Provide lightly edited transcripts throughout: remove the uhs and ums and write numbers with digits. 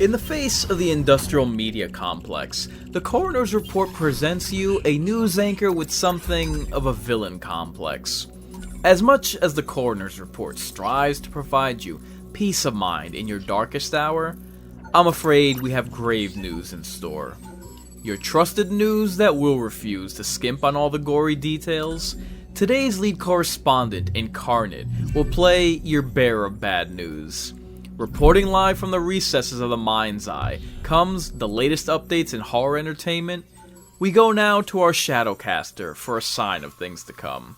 In the face of the industrial media complex, the Coroner's Report presents you a news anchor with something of a villain complex. As much as the Coroner's Report strives to provide you peace of mind in your darkest hour, I'm afraid we have grave news in store. Your trusted news that will refuse to skimp on all the gory details, today's lead correspondent, Inkarnate, will play your bearer of bad news. Reporting live from the recesses of the mind's eye comes the latest updates in horror entertainment. We go now to our Shadowcaster for a sign of things to come.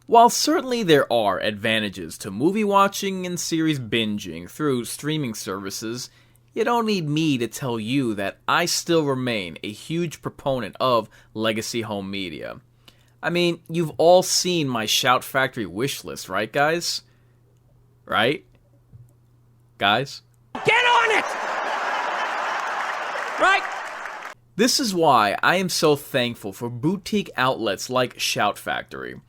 While certainly there are advantages to movie watching and series binging through streaming services, you don't need me to tell you that I still remain a huge proponent of legacy home media. I mean, you've all seen my Shout Factory wish list, right guys? Right? Guys? Get on it! Right? This is why I am so thankful for boutique outlets like Shout Factory.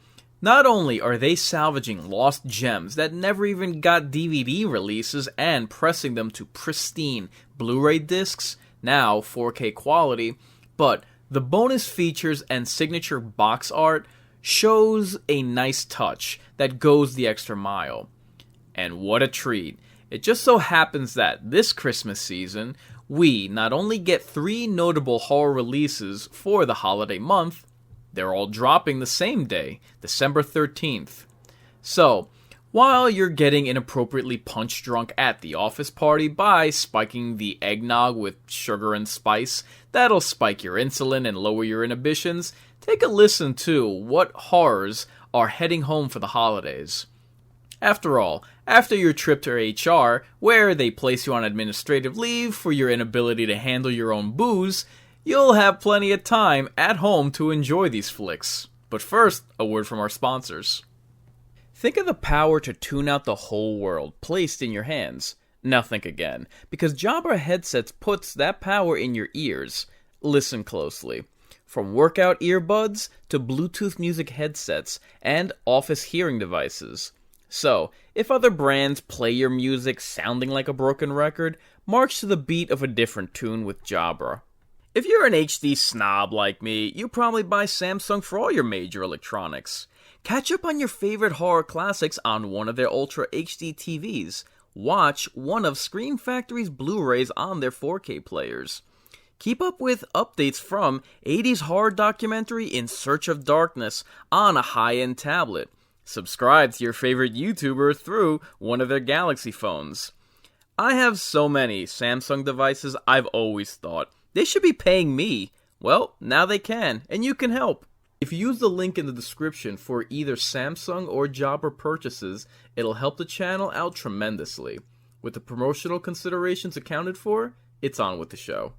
Not only are they salvaging lost gems that never even got DVD releases and pressing them to pristine Blu-ray discs, now 4K quality, but the bonus features and signature box art shows a nice touch that goes the extra mile. And what a treat. It just so happens that this Christmas season, we not only get 3 notable horror releases for the holiday month, they're all dropping the same day, December 13th. So, while you're getting inappropriately punch-drunk at the office party by spiking the eggnog with sugar and spice, that'll spike your insulin and lower your inhibitions, take a listen to what horrors are heading home for the holidays. After all, after your trip to HR, where they place you on administrative leave for your inability to handle your own booze, you'll have plenty of time at home to enjoy these flicks. But first, a word from our sponsors. Think of the power to tune out the whole world placed in your hands. Now think again, because Jabra Headsets puts that power in your ears. Listen closely. From workout earbuds to Bluetooth music headsets and office hearing devices. So, if other brands play your music sounding like a broken record, march to the beat of a different tune with Jabra. If you're an HD snob like me, you probably buy Samsung for all your major electronics. Catch up on your favorite horror classics on one of their Ultra HD TVs. Watch one of Scream Factory's Blu-rays on their 4K players. Keep up with updates from 80s horror documentary In Search of Darkness on a high-end tablet. Subscribe to your favorite YouTuber through one of their Galaxy phones. I have so many Samsung devices, I've always thought they should be paying me. Well, now they can, and you can help. If you use the link in the description for either Samsung or Jabra purchases, it'll help the channel out tremendously. With the promotional considerations accounted for, it's on with the show.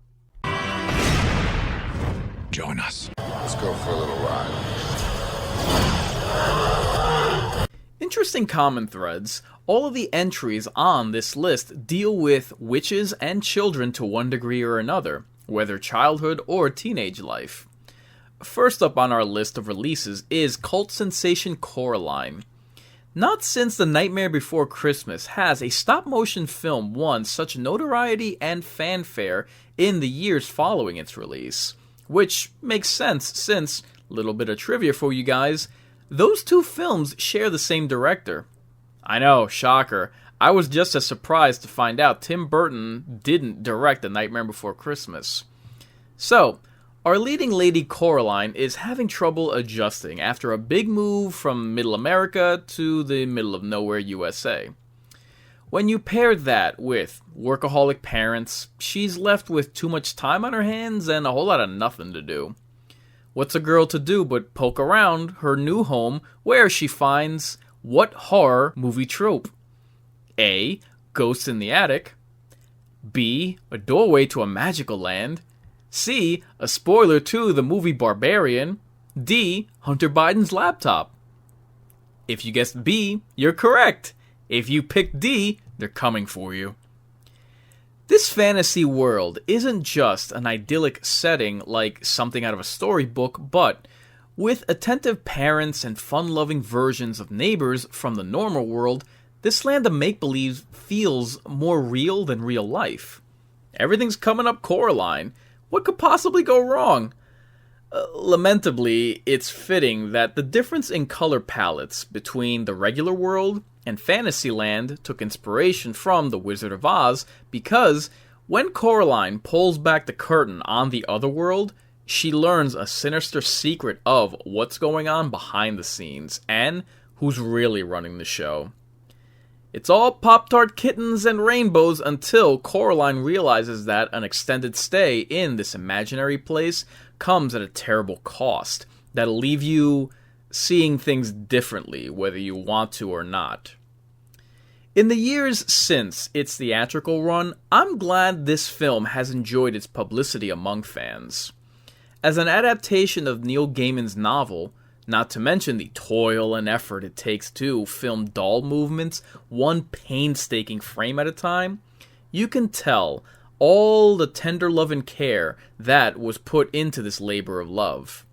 Join us. Let's go for a little ride. Interesting common threads. All of the entries on this list deal with witches and children to one degree or another, whether childhood or teenage life. First up on our list of releases is cult sensation Coraline. Not since The Nightmare Before Christmas has a stop-motion film won such notoriety and fanfare in the years following its release. Which makes sense since, little bit of trivia for you guys, those two films share the same director. I know, shocker. I was just as surprised to find out Tim Burton didn't direct The Nightmare Before Christmas. So, our leading lady Coraline is having trouble adjusting after a big move from Middle America to the middle of nowhere USA. When you pair that with workaholic parents, she's left with too much time on her hands and a whole lot of nothing to do. What's a girl to do but poke around her new home where she finds what horror movie trope? A. Ghosts in the attic. B. A doorway to a magical land. C. A spoiler to the movie Barbarian. D. Hunter Biden's laptop. If you guessed B, you're correct. If you picked D, they're coming for you. This fantasy world isn't just an idyllic setting like something out of a storybook, but with attentive parents and fun-loving versions of neighbors from the normal world, this land of make-believe feels more real than real life. Everything's coming up Coraline. What could possibly go wrong? Lamentably, it's fitting that the difference in color palettes between the regular world and Fantasyland took inspiration from The Wizard of Oz, because when Coraline pulls back the curtain on the other world, she learns a sinister secret of what's going on behind the scenes and who's really running the show. It's all Pop-Tart kittens and rainbows until Coraline realizes that an extended stay in this imaginary place comes at a terrible cost that'll leave you seeing things differently, whether you want to or not. In the years since its theatrical run, I'm glad this film has enjoyed its publicity among fans. As an adaptation of Neil Gaiman's novel, not to mention the toil and effort it takes to film doll movements one painstaking frame at a time, you can tell all the tender love and care that was put into this labor of love.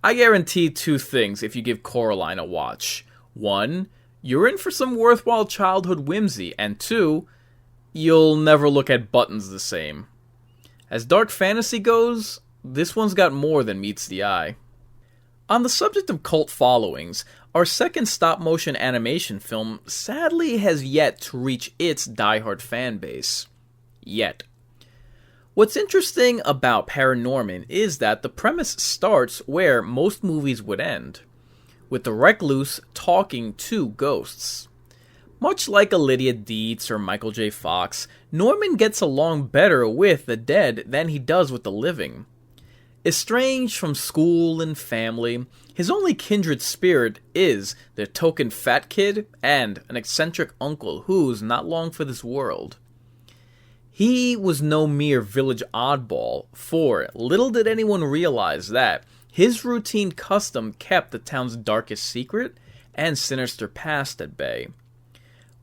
I guarantee two things if you give Coraline a watch. One, you're in for some worthwhile childhood whimsy, and two, you'll never look at buttons the same. As dark fantasy goes, this one's got more than meets the eye. On the subject of cult followings, our second stop-motion animation film sadly has yet to reach its diehard fan base. Yet. What's interesting about ParaNorman is that the premise starts where most movies would end, with the recluse talking to ghosts. Much like a Lydia Dietz or Michael J. Fox, Norman gets along better with the dead than he does with the living. Estranged from school and family, his only kindred spirit is the token fat kid and an eccentric uncle who's not long for this world. He was no mere village oddball, for little did anyone realize that his routine custom kept the town's darkest secret and sinister past at bay.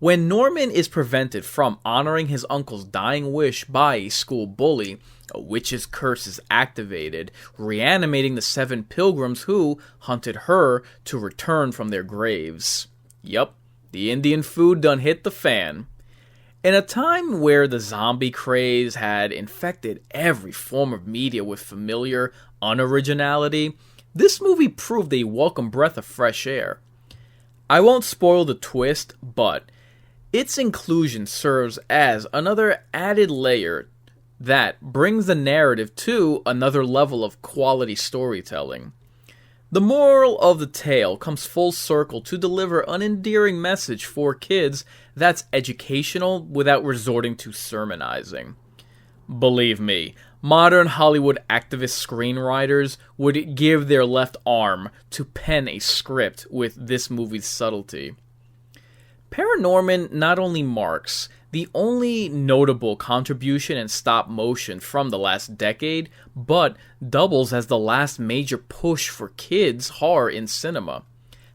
When Norman is prevented from honoring his uncle's dying wish by a school bully, a witch's curse is activated, reanimating the 7 pilgrims who hunted her to return from their graves. Yup, the Indian food done hit the fan. In a time where the zombie craze had infected every form of media with familiar unoriginality, this movie proved a welcome breath of fresh air. I won't spoil the twist, but its inclusion serves as another added layer that brings the narrative to another level of quality storytelling. The moral of the tale comes full circle to deliver an endearing message for kids that's educational without resorting to sermonizing. Believe me, modern Hollywood activist screenwriters would give their left arm to pen a script with this movie's subtlety. ParaNorman not only marks the only notable contribution in stop motion from the last decade, but doubles as the last major push for kids horror in cinema.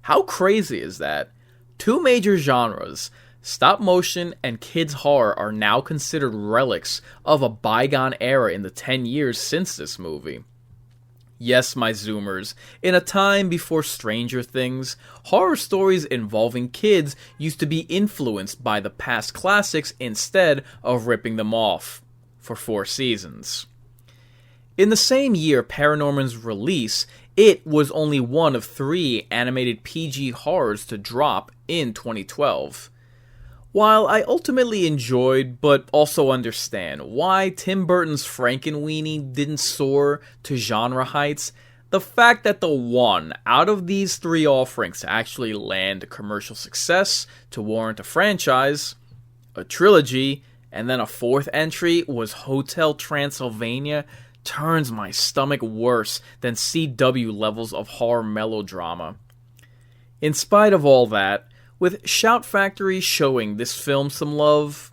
How crazy is that? Two major genres, stop motion and kids horror, are now considered relics of a bygone era in the 10 years since this movie. Yes, my Zoomers, in a time before Stranger Things, horror stories involving kids used to be influenced by the past classics instead of ripping them off, for 4 seasons. In the same year ParaNorman's release, it was only one of 3 animated PG horrors to drop in 2012. While I ultimately enjoyed, but also understand, why Tim Burton's Frankenweenie didn't soar to genre heights, the fact that the one out of these 3 offerings to actually land commercial success to warrant a franchise, a trilogy, and then a 4th entry was Hotel Transylvania turns my stomach worse than CW levels of horror melodrama. In spite of all that, with Shout Factory showing this film some love,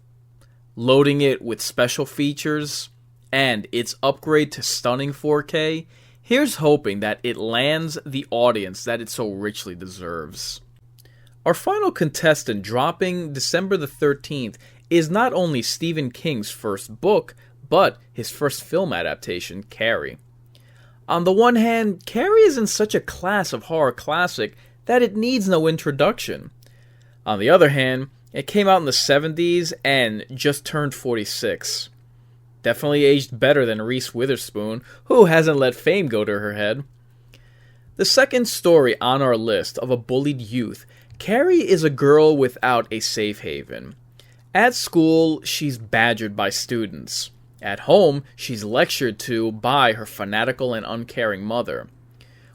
loading it with special features, and its upgrade to stunning 4K, here's hoping that it lands the audience that it so richly deserves. Our final contestant dropping December the 13th is not only Stephen King's first book, but his first film adaptation, Carrie. On the one hand, Carrie is in such a class of horror classic that it needs no introduction. On the other hand, It came out in the 70s and just turned 46. Definitely aged better than Reese Witherspoon, who hasn't let fame go to her head. The second story on our list of a bullied youth, Carrie is a girl without a safe haven. At school, she's badgered by students. At home, she's lectured to by her fanatical and uncaring mother.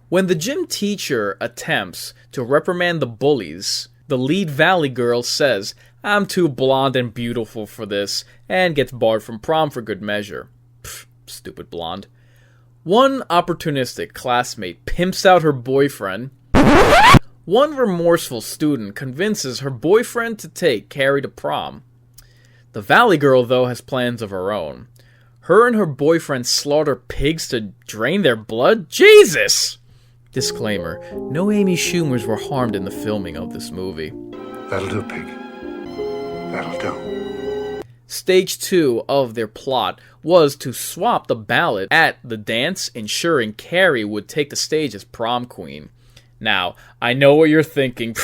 When the gym teacher attempts to reprimand the bullies, the lead Valley girl says, "I'm too blonde and beautiful for this," and gets barred from prom for good measure. Pfft, stupid blonde. One opportunistic classmate pimps out her boyfriend. One remorseful student convinces her boyfriend to take Carrie to prom. The Valley girl, though, has plans of her own. Her and her boyfriend slaughter pigs to drain their blood? Jesus! Disclaimer, no Amy Schumers were harmed in the filming of this movie. That'll do, pig. That'll do. Stage 2 of their plot was to swap the ballot at the dance, ensuring Carrie would take the stage as prom queen. Now, I know what you're thinking.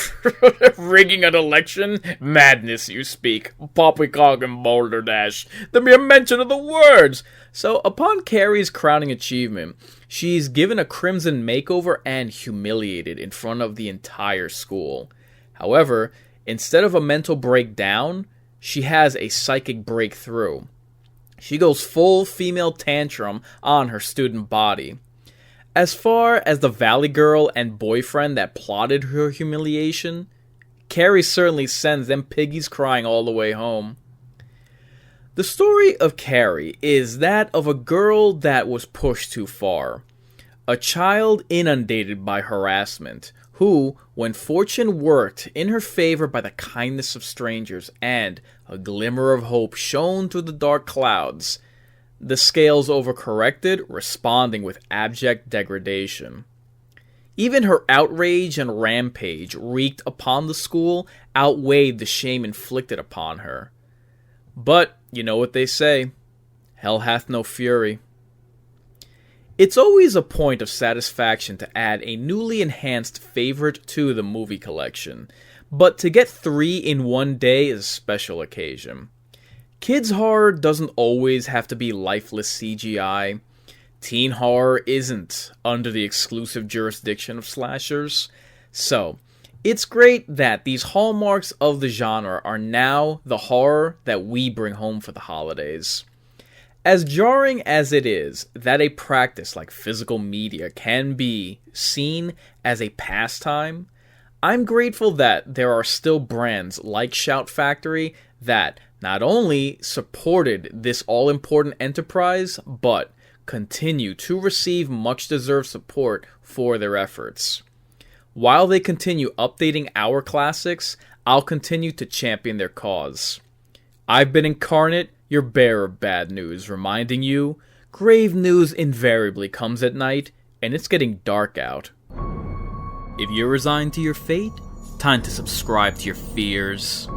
Rigging an election? Madness, you speak. Poppycock and boulder dash. The mere mention of the words! So, upon Carrie's crowning achievement, she's given a crimson makeover and humiliated in front of the entire school. However, instead of a mental breakdown, she has a psychic breakthrough. She goes full female tantrum on her student body. As far as the Valley girl and boyfriend that plotted her humiliation, Carrie certainly sends them piggies crying all the way home. The story of Carrie is that of a girl that was pushed too far. A child inundated by harassment, who, when fortune worked in her favor by the kindness of strangers and a glimmer of hope shone through the dark clouds, the scales overcorrected, responding with abject degradation. Even her outrage and rampage wreaked upon the school outweighed the shame inflicted upon her. But, you know what they say, hell hath no fury. It's always a point of satisfaction to add a newly enhanced favorite to the movie collection, but to get 3 in one day is a special occasion. Kids horror doesn't always have to be lifeless CGI. Teen horror isn't under the exclusive jurisdiction of slashers. So, it's great that these hallmarks of the genre are now the horror that we bring home for the holidays. As jarring as it is that a practice like physical media can be seen as a pastime, I'm grateful that there are still brands like Shout Factory that not only supported this all-important enterprise, but continue to receive much-deserved support for their efforts. While they continue updating our classics, I'll continue to champion their cause. I've been Inkarnate, your bearer of bad news, reminding you, grave news invariably comes at night, and it's getting dark out. If you're resigned to your fate, time to subscribe to your fears.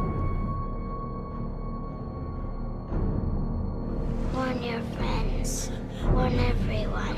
Warn your friends. Warn everyone.